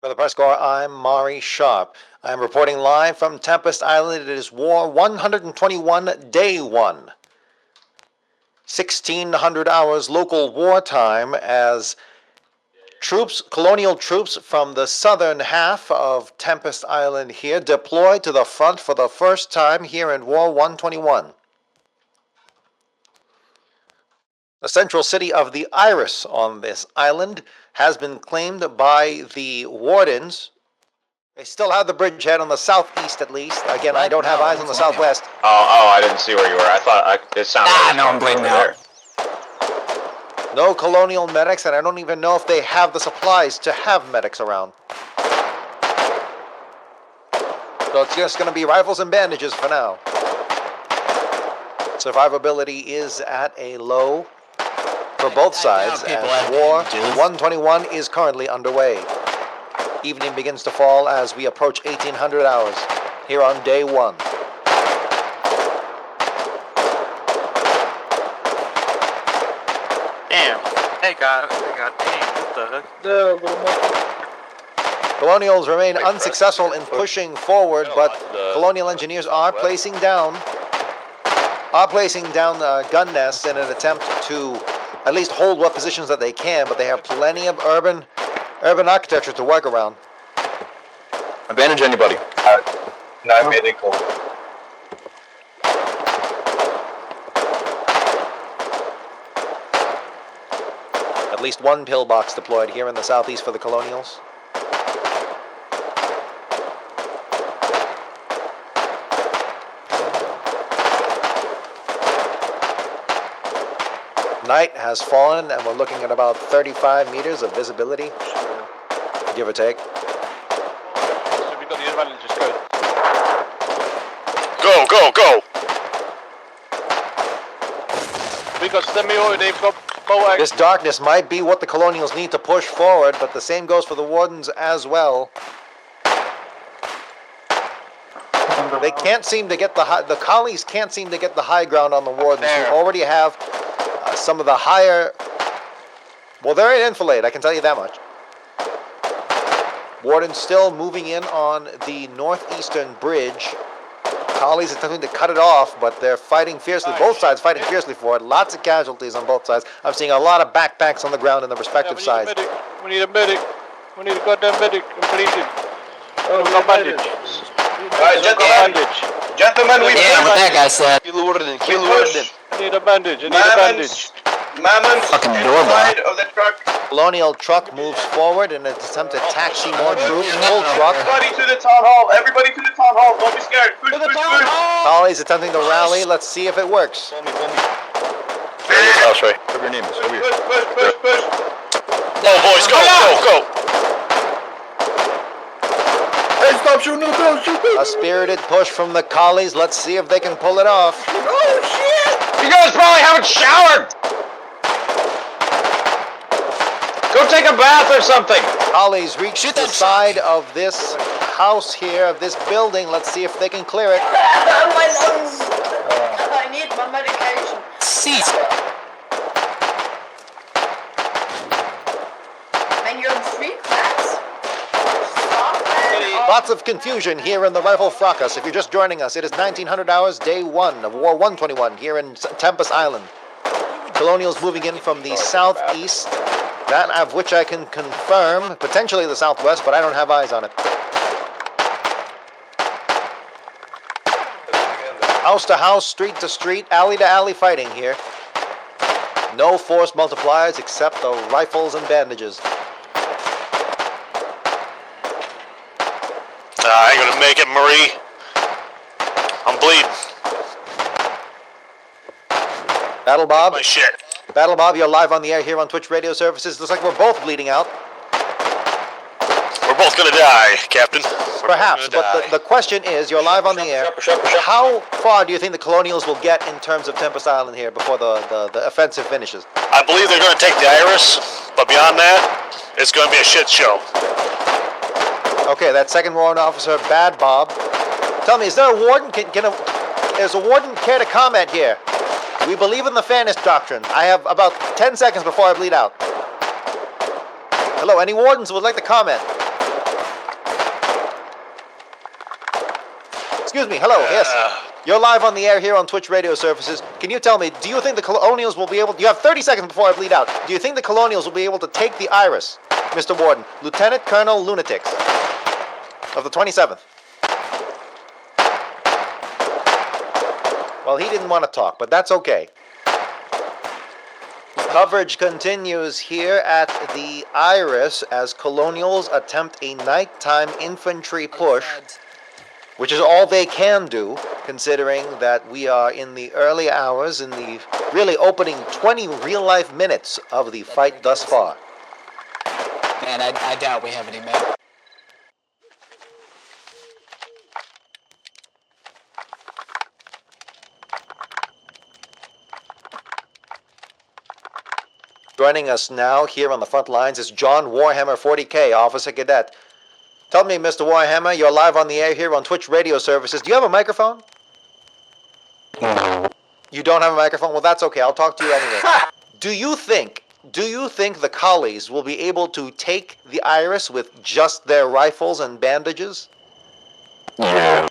For the Press Corps, I'm Mari Sharp. I'm reporting live from Tempest Island. It is War 121, Day 1. 1600 hours local wartime as colonial troops from the southern half of Tempest Island here deploy to the front for the first time here in War 121. The central city of the Iris on this island has been claimed by the wardens. They still have the bridgehead on the southeast at least. Again, I don't have eyes on the southwest. Oh, I didn't see where you were. I thought it sounded like no, I'm bleeding out. No colonial medics, and I don't even know if they have the supplies to have medics around. So it's just going to be rifles and bandages for now. Survivability is at a low for both sides as War 121 is currently underway. Evening begins to fall as we approach 1800 hours here on Day 1. Damn. Hey, God. Damn. What the heck? Colonials remain unsuccessful in pushing forward, but colonial engineers are placing down gun nests in an attempt to at least hold what positions that they can, but they have plenty of urban architecture to work around. Advantage anybody. No medical. At least one pillbox deployed here in the southeast for the Colonials. Night has fallen, and we're looking at about 35 meters of visibility, give or take. So we've got the advantage, just go. Go! We got semi-auto, they've got bow. This darkness might be what the Colonials need to push forward, but the same goes for the Wardens as well. They can't seem to get the Collies can't seem to get the high ground on the Wardens, who already have some of the higher. Well, they're in enfilade, I can tell you that much. Wardens still moving in on the northeastern bridge. Collies attempting to cut it off, but they're fighting fiercely. Both sides fighting fiercely for it. Lots of casualties on both sides. I'm seeing a lot of backpacks on the ground in the respective sides. We need a medic. We need a goddamn medic. I'm bleeding. Oh, we got bandage. Gentlemen, we what that guy said. Kill Warden. I need a bandage. Mammons fucking inside of the truck. Colonial truck moves forward in an attempt to taxi more troops. Full truck. Everybody to the town hall. Everybody to the town hall. Don't be scared. Push. Collies attempting to rally. Let's see if it works. House, right? Whatever your name is. Over here. Push. No, boys, go! Hey, stop shooting! A spirited push from the Collies. Let's see if they can pull it off. Oh shit! You guys probably haven't showered! Go take a bath or something! Collies reach the side of this house here, of this building. Let's see if they can clear it. My lungs! I need my medication. Cease! And you're in free class? Lots of confusion here in the Rifle Fracas. If you're just joining us, it is 1900 hours, Day 1 of War 121 here in Tempest Island. Colonials moving in from the southeast, that of which I can confirm, potentially the southwest, but I don't have eyes on it. House to house, street to street, alley to alley fighting here. No force multipliers except the rifles and bandages. I ain't gonna make it, Marie. I'm bleeding. Battle Bob. My shit. Battle Bob, you're live on the air here on Twitch Radio Services. Looks like we're both bleeding out. We're both gonna die, Captain. Perhaps, but the question is, you're live on the air. How far do you think the Colonials will get in terms of Tempest Island here before the offensive finishes? I believe they're gonna take the Iris, but beyond that, it's gonna be a shit show. Okay, that second warrant officer, Bad Bob. Tell me, is there a warden? Is a warden care to comment here? We believe in the fairness doctrine. I have about 10 seconds before I bleed out. Hello, any wardens who would like to comment? excuse me. Hello. Yes. You're live on the air here on Twitch radio services. Can you tell me, do you think the Colonials will be able... You have 30 seconds before I bleed out. Do you think the Colonials will be able to take the Iris, Mr. Warden? Lieutenant Colonel Lunatics of the 27th. Well, he didn't want to talk, but that's okay. Coverage continues here at the Iris as Colonials attempt a nighttime infantry push, which is all they can do, considering that we are in the early hours, in the really opening 20 real-life minutes of the fight thus far. Man, I doubt we have any men. Joining us now here on the front lines is John Warhammer 40K, Officer Cadet. Tell me, Mr. Warhammer, you're live on the air here on Twitch radio services. Do you have a microphone? No. You don't have a microphone? Well, that's okay. I'll talk to you anyway. Do you think the collies will be able to take the Iris with just their rifles and bandages? Yeah.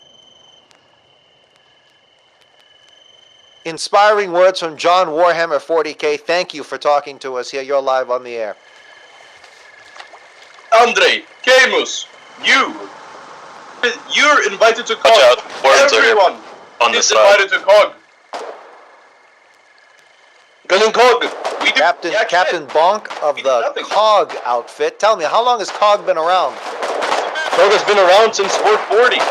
Inspiring words from John Warhammer 40K. Thank you for talking to us here. You're live on the air. Andre, Camus, you're invited to Watch COG. out. Warrants are here. Everyone On the is side. invited to COG. Because in COG, we do Captain Bonk of We do the nothing. Cog outfit. Tell me, how long has Cog been around? COG has been around since War 40.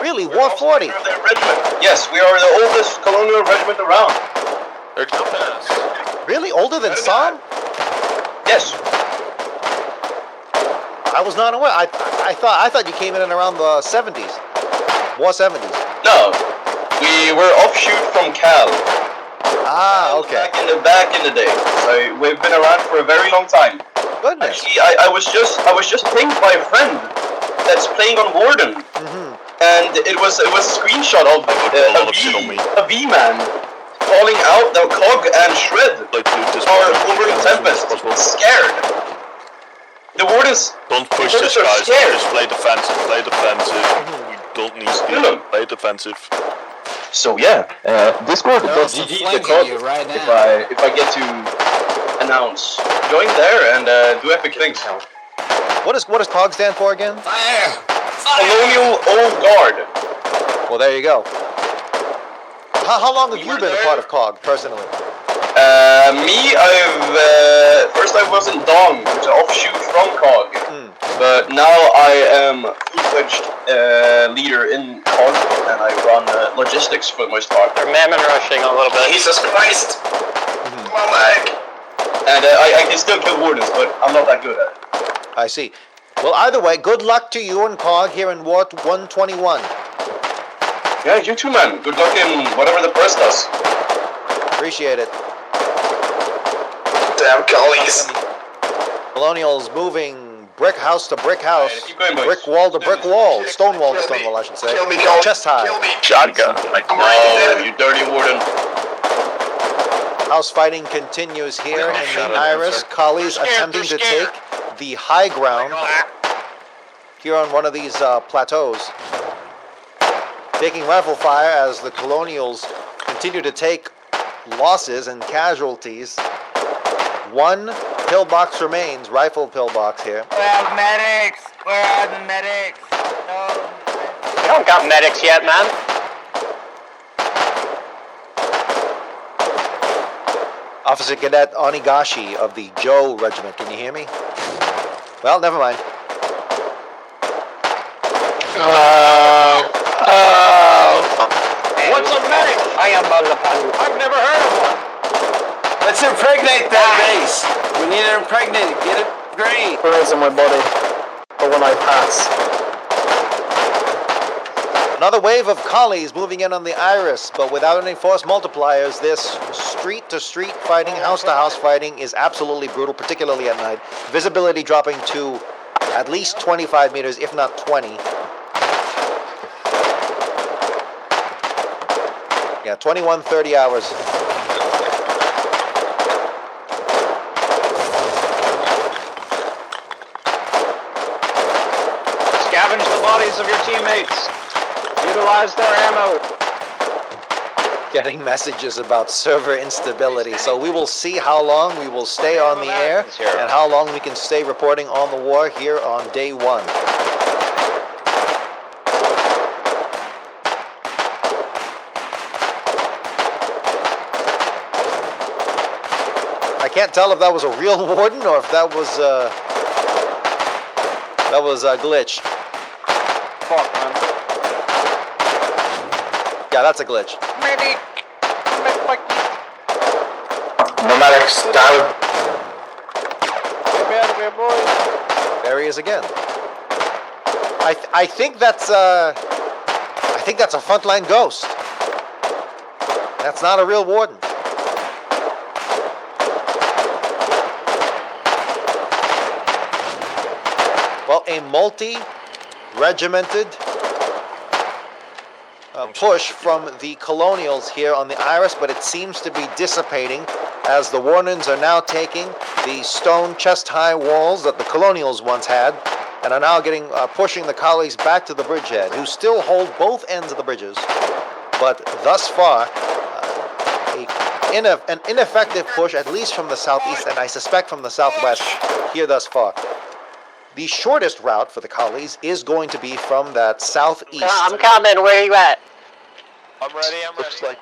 Really? War 40? We're their regiment. Yes, we are the oldest colonial regiment around. They're dumbass. Really? Older than Sam? Yes. I was not aware. I thought you came in around the 70s. War 70s. No, we were offshoot from Cal. Ah, okay. Back in the day. So we've been around for a very long time. Goodness. Actually, I was just pinged by a friend that's playing on Warden. And it was a screenshot of a V-man calling out the Cog and Shred are over in Tempest, scared. The Wardens Don't push the this, Wardens are guys. scared. Just play defensive. Play defensive. We don't need speed. Play defensive. So yeah, Discord.gg the Cog. You right now. If I get to announce, join there and do epic things. What does Cog stand for again? Fire! Colonial Old Guard. Well, there you go. How long have We you were been a there. part of Cog, personally? First I was in Dong, which is an offshoot from Cog. But now I am full-fledged leader in Cog, and I run logistics for the most part. They're mammon rushing a little bit. Jesus Christ! Come on, Mike! And I can still kill wardens, but I'm not that good at it. I see. Well, either way, good luck to you and Cog here in War 121. Yeah, you too, man. Good luck in whatever the press does. Appreciate it. Damn collies. Colonials moving brick house to brick house, Alright, keep going, boys. brick wall to brick wall, stone wall to stone wall, I should say. Kill me, Colin. Chest high. Kill me. Shotgun. No, you dirty warden. House fighting continues here in the Iris. Collies attempting to take the high ground here on one of these plateaus. Taking rifle fire as the Colonials continue to take losses and casualties. One pillbox remains, rifle pillbox here. Where are the medics? Where are the medics? No. We don't got medics yet, man. Officer Cadet Onigashi of the Joe Regiment. Can you hear me? Well, never mind. What's a medic? I am I've never heard of one. Let's impregnate that base. We need to impregnate it. Get it green. Where is in my body? But when I pass. Another wave of collies moving in on the Iris, but without any force multipliers. This street-to-street fighting, house-to-house fighting is absolutely brutal, particularly at night. Visibility dropping to at least 25 meters, if not 20. Yeah, 21, 30 hours. Scavenge the bodies of your teammates. Here Utilize their ammo. Getting messages about server instability. So we will see how long we will stay on the air and how long we can stay reporting on the war here on day one. I can't tell if that was a real warden or if that was a glitch. Fuck, man. Yeah, that's a glitch. Medic! Nomadics down. Get me out of here, boys. There he is again. I think that's a frontline ghost. That's not a real warden. Well, a multi-regimented push from the Colonials here on the Iris, but it seems to be dissipating as the Wardens are now taking the stone chest-high walls that the Colonials once had and are now pushing the collies back to the bridgehead, who still hold both ends of the bridges, but thus far an ineffective push, at least from the southeast, and I suspect from the southwest here thus far. The shortest route for the collies is going to be from that southeast. I'm coming. Where are you at? I'm ready. Looks like.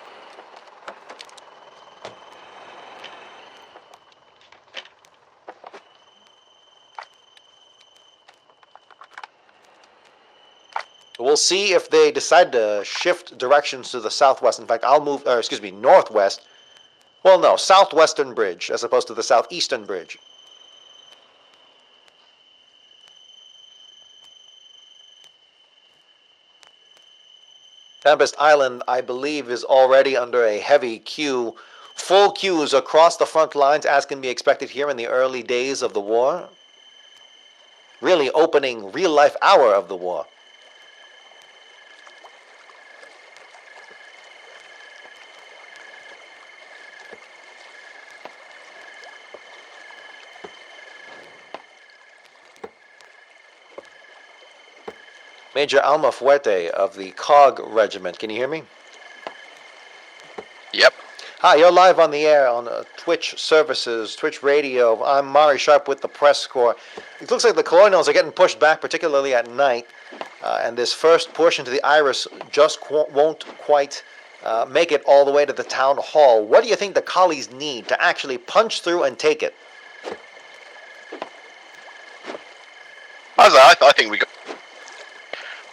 We'll see if they decide to shift directions to the southwest. In fact, I'll move, northwest. Well, no, southwestern bridge as opposed to the southeastern bridge. Tempest Island, I believe, is already under a heavy queue. Full queues across the front lines, as can be expected here in the early days of the war. Really opening real-life hour of the war. Major Alma Fuerte of the Cog Regiment. Can you hear me? Yep. Hi, you're live on the air on Twitch services, Twitch radio. I'm Mari Sharp with the PressCorps. It looks like the Colonials are getting pushed back, particularly at night. And this first push into the Iris just won't quite make it all the way to the town hall. What do you think the collies need to actually punch through and take it? I think we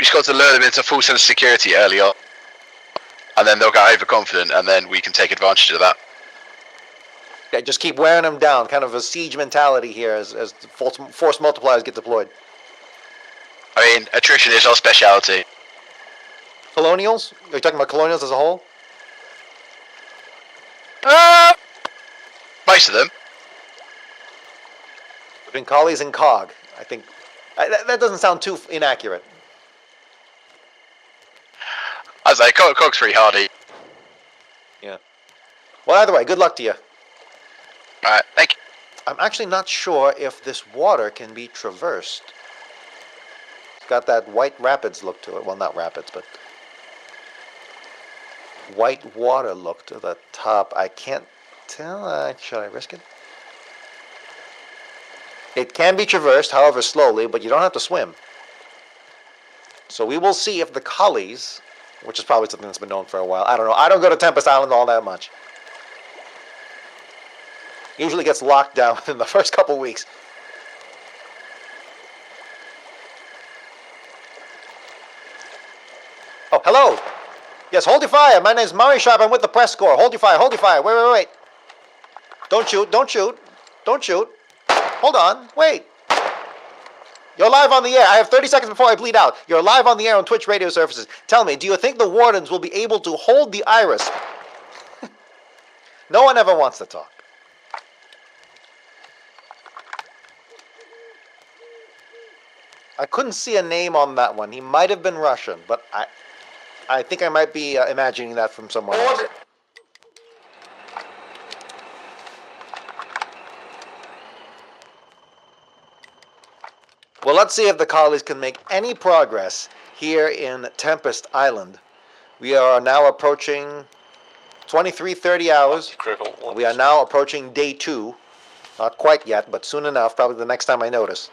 just got to lure them into full sense of security early on, and then they'll get overconfident, and then we can take advantage of that. Yeah, just keep wearing them down, kind of a siege mentality here as the force multipliers get deployed. I mean, attrition is our speciality. Colonials? Are you talking about Colonials as a whole? Most of them. Between collies and Cog, I think. That doesn't sound too inaccurate. As I say, Cog's pretty hardy. Yeah. Well, either way, good luck to you. Alright, thank you. I'm actually not sure if this water can be traversed. It's got that white rapids look to it. Well, not rapids, but white water look to the top. I can't tell. Should I risk it? It can be traversed, however slowly, but you don't have to swim. So we will see if the collies, which is probably something that's been known for a while. I don't know. I don't go to Tempest Island all that much. Usually gets locked down within the first couple weeks. Oh, hello. Yes, hold your fire. My name's Mari Sharp. I'm with the PressCorps. Hold your fire. Hold your fire. Wait. Don't shoot. Don't shoot. Don't shoot. Hold on. Wait. You're live on the air. I have 30 seconds before I bleed out. You're live on the air on Twitch radio services. Tell me, do you think the Wardens will be able to hold the Iris? No one ever wants to talk. I couldn't see a name on that one. He might have been Russian, but I think I might be imagining that from someone else. Well, let's see if the collies can make any progress here in Tempest Island. We are now approaching 23:30 hours. Critical. We are now approaching day 2. Not quite yet, but soon enough, probably the next time I notice.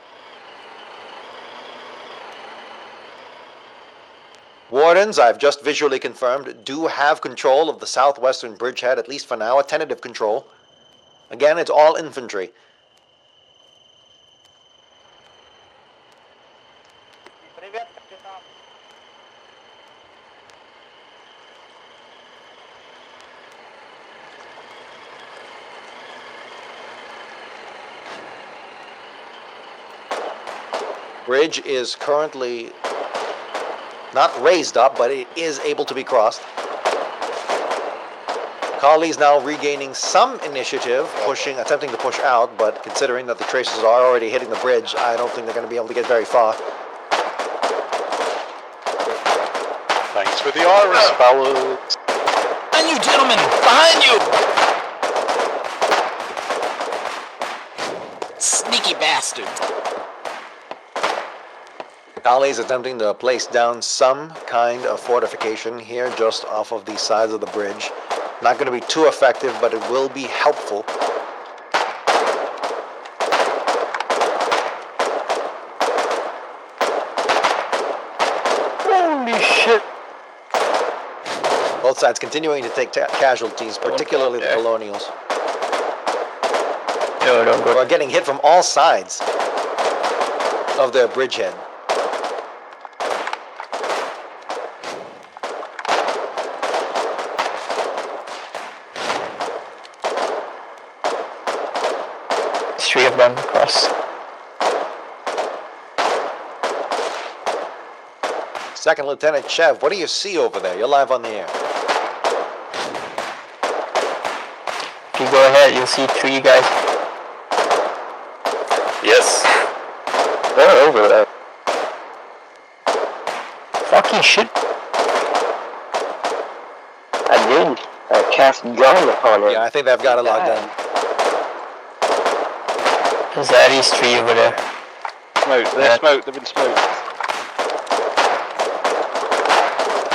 Wardens, I've just visually confirmed, do have control of the southwestern bridgehead, at least for now, a tentative control. Again, it's all infantry. Bridge is currently not raised up, but it is able to be crossed. Collies now regaining some initiative, attempting to push out, but considering that the tracers are already hitting the bridge, I don't think they're going to be able to get very far. Thanks for the iris, fellas. Behind you, gentlemen! Behind you! Sneaky bastards. Collies attempting to place down some kind of fortification here just off of the sides of the bridge. Not going to be too effective, but it will be helpful. Holy shit! Both sides continuing to take casualties, particularly the Colonials. No, don't Who are getting hit from all sides of their bridgehead. Three of them across. Second Lieutenant Chev, what do you see over there? You're live on the air. If you go ahead, you'll see 3 guys. Yes. They're over there. Fucking shit. I did. I cast gun upon it. Yeah, I think they've got it locked down. There's at least 3 over there. Smoked. They're smoked. They've been smoked.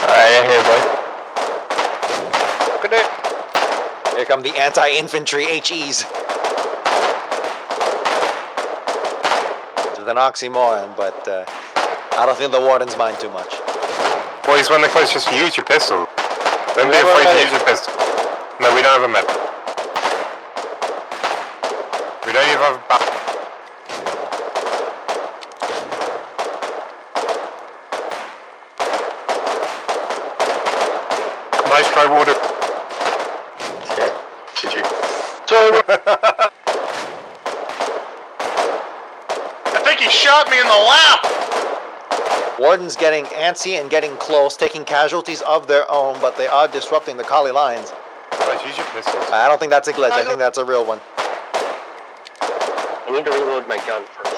Alright, they're here, boy. Look at it. Here come the anti-infantry HEs. It's an oxymoron, but I don't think the wardens mind too much. Boys, when they're close, just use your pistol. Don't be afraid to use your pistol. No, we don't have a map. We don't even have a map. Nice try, Warden. GG. I think he shot me in the lap. Wardens getting antsy and getting close, taking casualties of their own, but they are disrupting the collie lines. Guys, use your pistols. I don't think that's a glitch. I think that's a real one. I need to reload my gun first.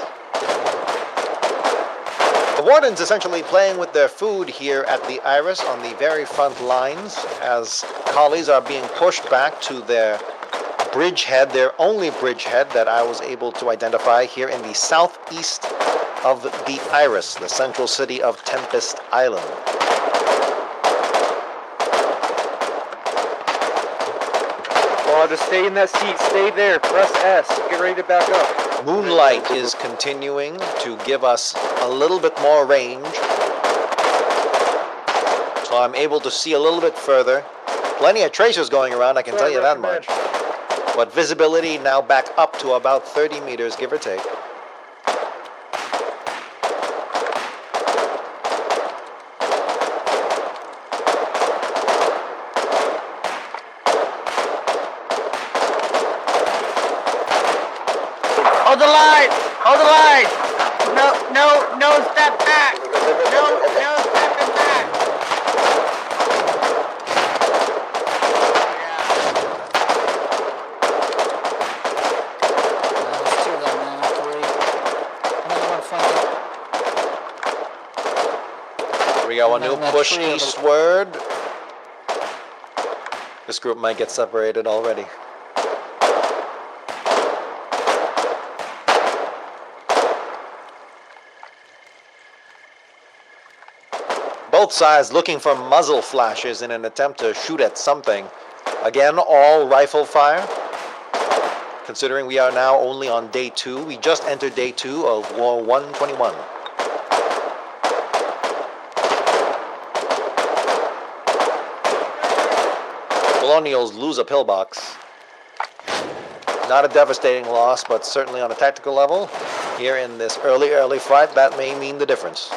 The Wardens essentially playing with their food here at the Iris on the very front lines as collies are being pushed back to their bridgehead, their only bridgehead that I was able to identify here in the southeast of the Iris, the central city of Tempest Island. Oh, just stay in that seat. Stay there. Press S. Get ready to back up. Moonlight is continuing to give us a little bit more range. So I'm able to see a little bit further. Plenty of tracers going around, I can tell you that much. But visibility now back up to about 30 meters, give or take. Hold the line! Hold the line! No step back! No stepping back! There's 2 of them now, not to worry. Another one flanking. We got a new And then push 3 of them. eastward. This group might get separated already. both sides looking for muzzle flashes in an attempt to shoot at something. Again, all rifle fire. Considering we are now only on day 2, we just entered day 2 of War 121. Colonials lose a pillbox. Not a devastating loss, but certainly on a tactical level, here in this early fight, that may mean the difference.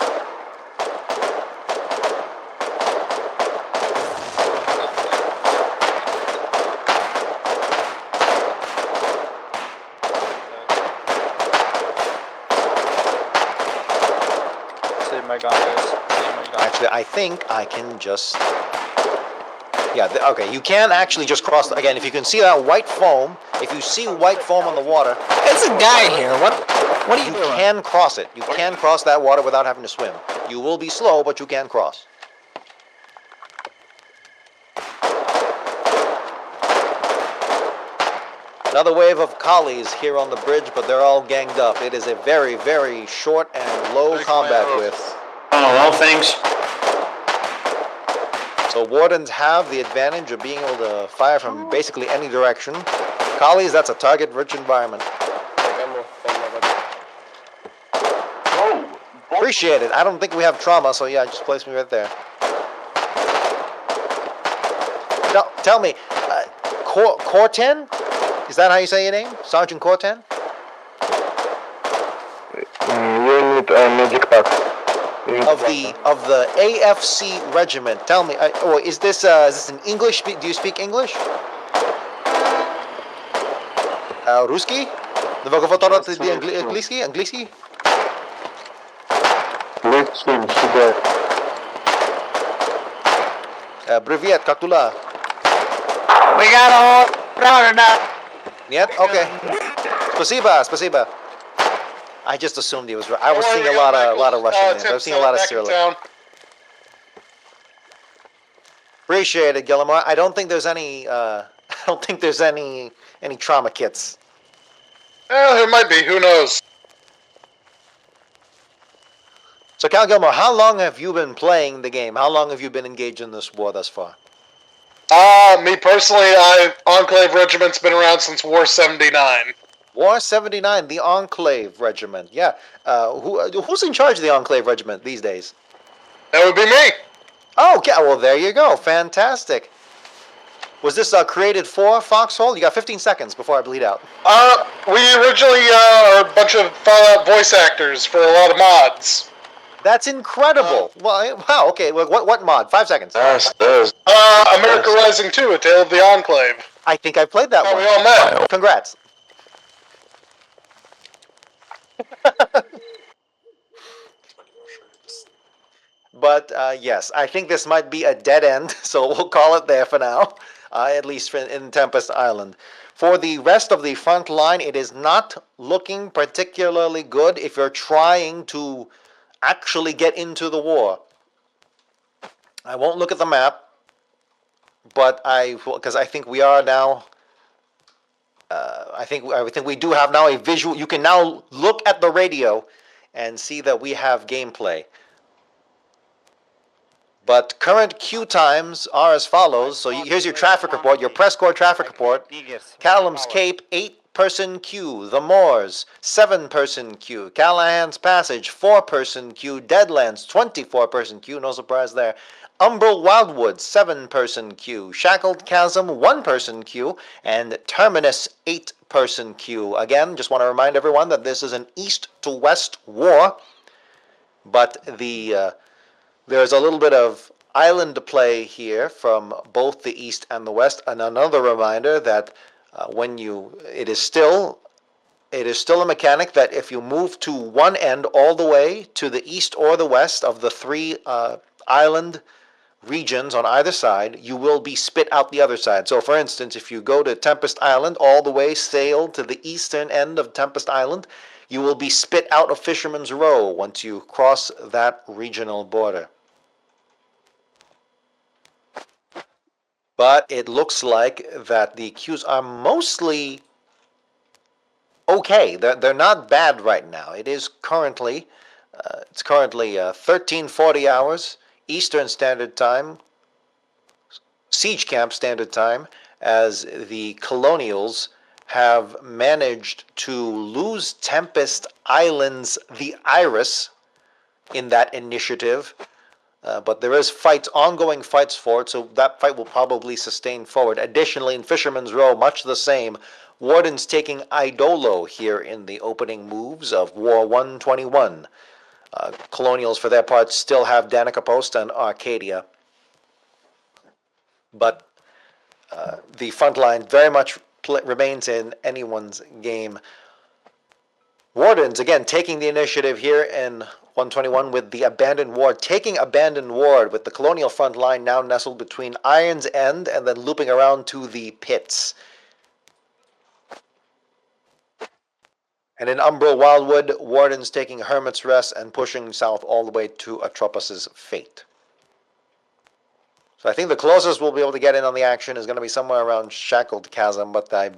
Save my gun, guys. Save my gun. Actually, I think I can just... Yeah, okay, you can actually just cross... Again, if you can see that white foam, if you see white foam on the water... There's a guy here. What are you doing? You can cross it. You can cross that water without having to swim. You will be slow, but you can cross. Another wave of collies here on the bridge, but they're all ganged up. It is a very, very short and low combat width. Oh, well, thanks. So wardens have the advantage of being able to fire from basically any direction. Collies, that's a target-rich environment. Appreciate it. I don't think we have trauma, so yeah, just place me right there. Now, tell me, Corten? Is that how you say your name? Sergeant Corten? You need a magic pack. Of the AFC regiment. Tell me, is this an English? Do you speak English? Ruski? Вы говорите английский? Английский? Лучше сюда. Привет, как дела? We got a whole proud enough. Нет? Okay. Спасибо. I just assumed he was. I was seeing a lot of Russian names. I was seeing a lot of Cyrillic. Appreciate it, Gilmore. I don't think there's any. I don't think there's any trauma kits. Well, there might be. Who knows? So, Cal Gilmore, how long have you been playing the game? How long have you been engaged in this war thus far? Me personally, Enclave Regiment's been around since War 79. War 79, the Enclave Regiment. Yeah. Who's in charge of the Enclave Regiment these days? That would be me. Oh, okay. Well, there you go. Fantastic. Was this created for Foxhole? You got 15 seconds before I bleed out. We originally are a bunch of Fallout voice actors for a lot of mods. That's incredible. Wow. Okay. What mod? 5 seconds. America Rising 2, A Tale of the Enclave. I think I played that one. We all met. Congrats. But yes, I think this might be a dead end, so we'll call it there for now, at least in Tempest Island. For the rest of the front line, it is not looking particularly good if you're trying to actually get into the war. I won't look at the map, but because I think we are now. I think we do have now a visual. You can now look at the radio and see that we have gameplay. But current queue times are as follows. So here's your traffic report, your PressCorps traffic report. Callum's Cape, 8-person queue. The Moors, 7-person queue. Callahan's Passage, 4-person queue. Deadlands, 24-person queue. No surprise there. Umbral Wildwood, 7-person queue. Shackled Chasm, 1-person queue. And Terminus, 8-person queue. Again, just want to remind everyone that this is an east to west war. But there's a little bit of island to play here from both the east and the west. And another reminder that it is still a mechanic that if you move to one end all the way to the east or the west of the 3 island regions on either side, you will be spit out the other side. So for instance, if you go to Tempest Island, all the way sail to the eastern end of Tempest Island, you will be spit out of Fisherman's Row once you cross that regional border. But it looks like that the queues are mostly okay. They're not bad right now. It is currently 1340 hours Eastern Standard Time, Siege Camp Standard Time, as the Colonials have managed to lose Tempest Island's the Iris in that initiative. But there is ongoing fights for it, so that fight will probably sustain forward. Additionally, in Fisherman's Row, much the same, Warden's taking Idolo here in the opening moves of War 121. Colonials, for their part, still have Danica Post and Arcadia. But the front line very much remains in anyone's game. Wardens, again, taking the initiative here in 121 with the Abandoned Ward, taking Abandoned Ward with the Colonial front line now nestled between Iron's End and then looping around to the pits. And in Umbral Wildwood, Warden's taking Hermit's Rest and pushing south all the way to Atropos' Fate. So I think the closest we'll be able to get in on the action is going to be somewhere around Shackled Chasm, but I'm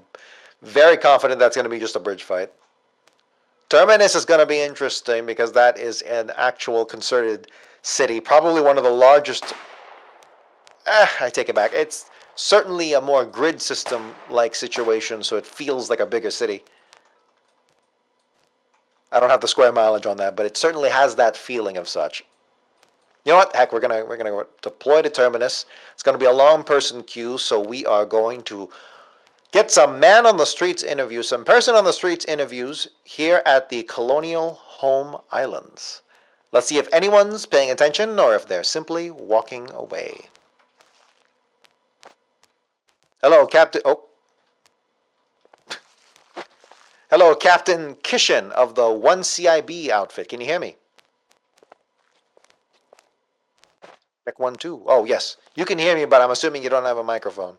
very confident that's going to be just a bridge fight. Terminus is going to be interesting because that is an actual concerted city, probably one of the largest. I take it back. It's certainly a more grid system-like situation, so it feels like a bigger city. I don't have the square mileage on that, but it certainly has that feeling of such. You know what? Heck, we're gonna deploy to Terminus. It's gonna be a long person queue, so we are going to get some man on the streets interviews, some person on the streets interviews here at the Colonial Home Islands. Let's see if anyone's paying attention or if they're simply walking away. Hello, Captain. Oh. Hello, Captain Kishin of the 1CIB outfit. Can you hear me? Check 1, 2. Oh, yes. You can hear me, but I'm assuming you don't have a microphone.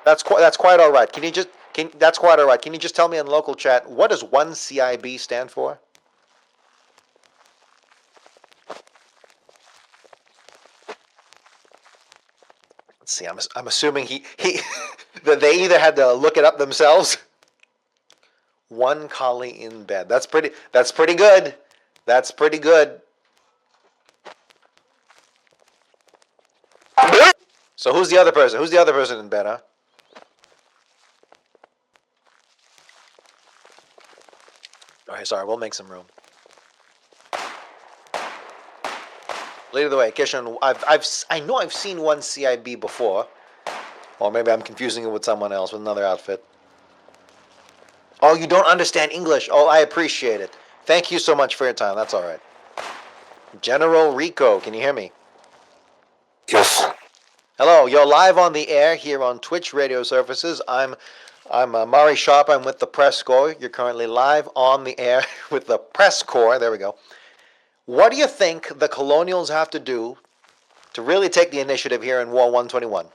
That's quite all right. That's quite all right. Can you just tell me in local chat, what does 1CIB stand for? Let's see. I'm assuming that they either had to look it up themselves. One collie in bed. That's pretty good. That's pretty good. So who's the other person? Who's the other person in bed, huh? Okay, sorry, we'll make some room. Lead the way, Kishan. I know I've seen 1CIB before, or maybe I'm confusing it with someone else with another outfit. Oh, you don't understand English. Oh, I appreciate it. Thank you so much for your time. That's all right. General Rico, can you hear me? Yes. Hello, you're live on the air here on Twitch radio services. I'm Mari Sharp. I'm with the PressCorps. You're currently live on the air with the PressCorps. There we go. What do you think the Colonials have to do to really take the initiative here in War 121?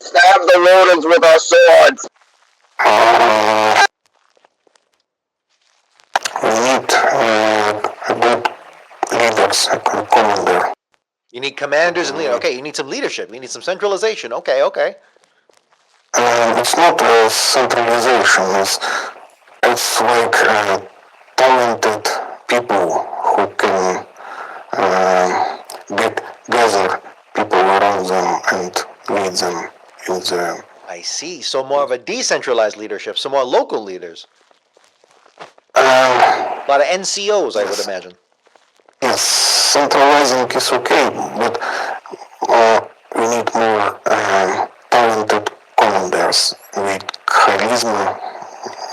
Stab the rodents with our swords. We need a good leaders, a commander. You need commanders and leaders. Okay, you need some leadership. You need some centralization. Okay. It's not a centralization. It's like talented people who can gather people around them and lead them in the... I see. So more of a decentralized leadership, some more local leaders. A lot of NCOs, I would imagine. Yes, centralizing is okay, but we need more talented commanders with charisma,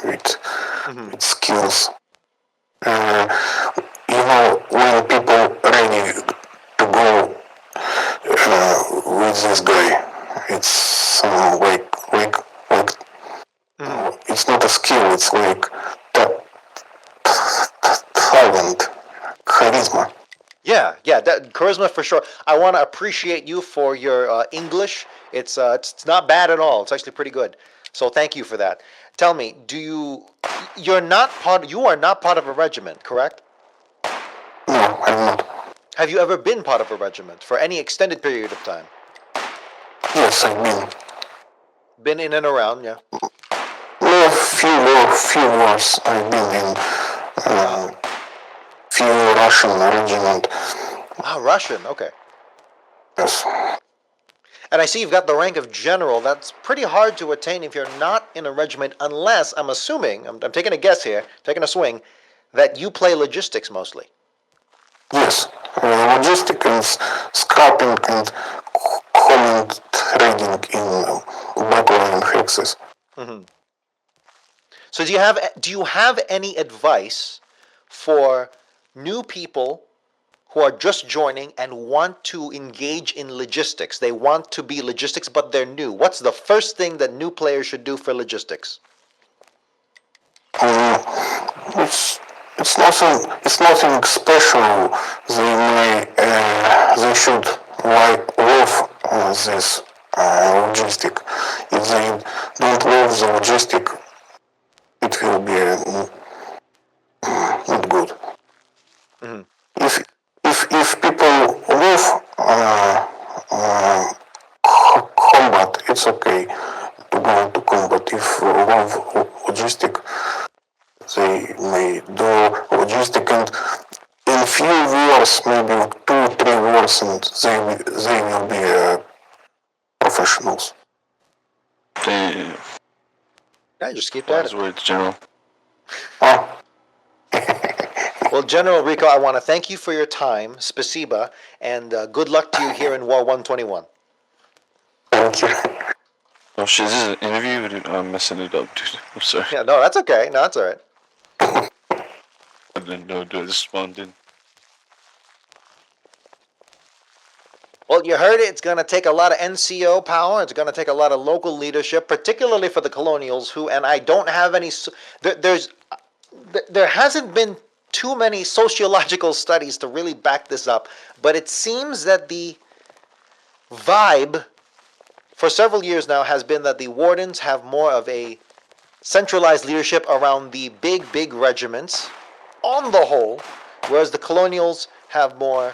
with skills. When people ready to go with this guy, it's some it's not a skill, it's like talent, charisma. Yeah, that charisma for sure. I want to appreciate you for your English. It's not bad at all. It's actually pretty good. So thank you for that. Tell me, you are not part of a regiment, correct? No, I'm not. Have you ever been part of a regiment for any extended period of time? Yes, I've been. Been in and around, yeah. A few wars. I've been in few Russian regiment. Ah, Russian. Okay. Yes. And I see you've got the rank of general. That's pretty hard to attain if you're not in a regiment, unless, I'm assuming, I'm taking a guess here, taking a swing, that you play logistics mostly. Yes. Logistic and scrapping and common trading in backline hexes. Mm-hmm. So do you have any advice for new people who are just joining and want to engage in logistics? They want to be logistics, but they're new. What's the first thing that new players should do for logistics? It's nothing special. They should love this logistic. If they don't love the logistic, it will be not good. Mm-hmm. If people love combat, it's okay to go into combat. If love logistic, they may do logistic, and in few wars, maybe 2-3 wars, and they will be professionals. Yeah, just keep that. Words, General. Well, General Rico, I want to thank you for your time, spasiba, and good luck to you here in War 121. Thank you. Oh shit, this is an interview? I'm messing it up, dude. I'm sorry. Yeah, no, that's okay. No, that's all right. I didn't know to respond in. Well, you heard it. It's going to take a lot of NCO power. It's going to take a lot of local leadership, particularly for the Colonials, who, and I don't have any, there hasn't been too many sociological studies to really back this up, but it seems that the vibe for several years now has been that the wardens have more of a centralized leadership around the big regiments on the whole, whereas the Colonials have more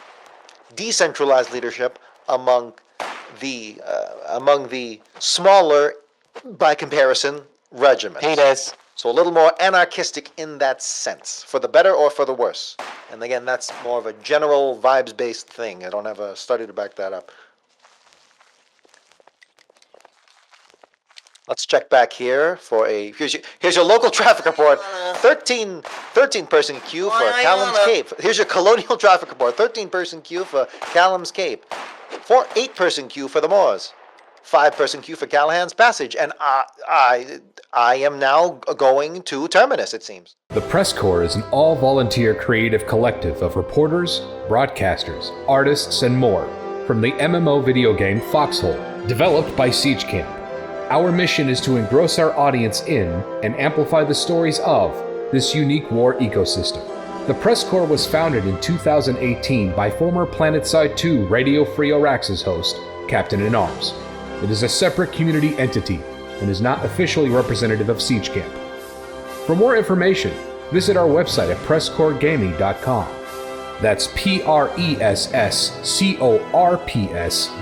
decentralized leadership among the smaller, by comparison, regiments. Hey, Des. So a little more anarchistic in that sense, for the better or for the worse. And again, that's more of a general vibes-based thing. I don't have a study to back that up. Let's check back here for here's your local traffic report. 13 person queue for Callum's Cape. Here's your Colonial traffic report. 13 person queue for Callum's Cape. 8 person queue for the Moors. 5 person queue for Callahan's Passage. And I am now going to Terminus, it seems. The PressCorps is an all-volunteer creative collective of reporters, broadcasters, artists, and more from the MMO video game Foxhole, developed by Siege Camp. Our mission is to engross our audience in and amplify the stories of this unique war ecosystem. The PressCorps was founded in 2018 by former Planetside 2 Radio Free Auraxis host, CaptainInArms. It is a separate community entity and is not officially representative of Siege Camp. For more information, visit our website at PressCorpsGaming.com. That's PressCorps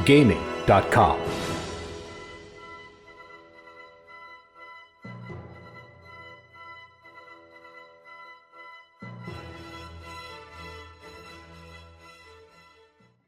Gaming.com.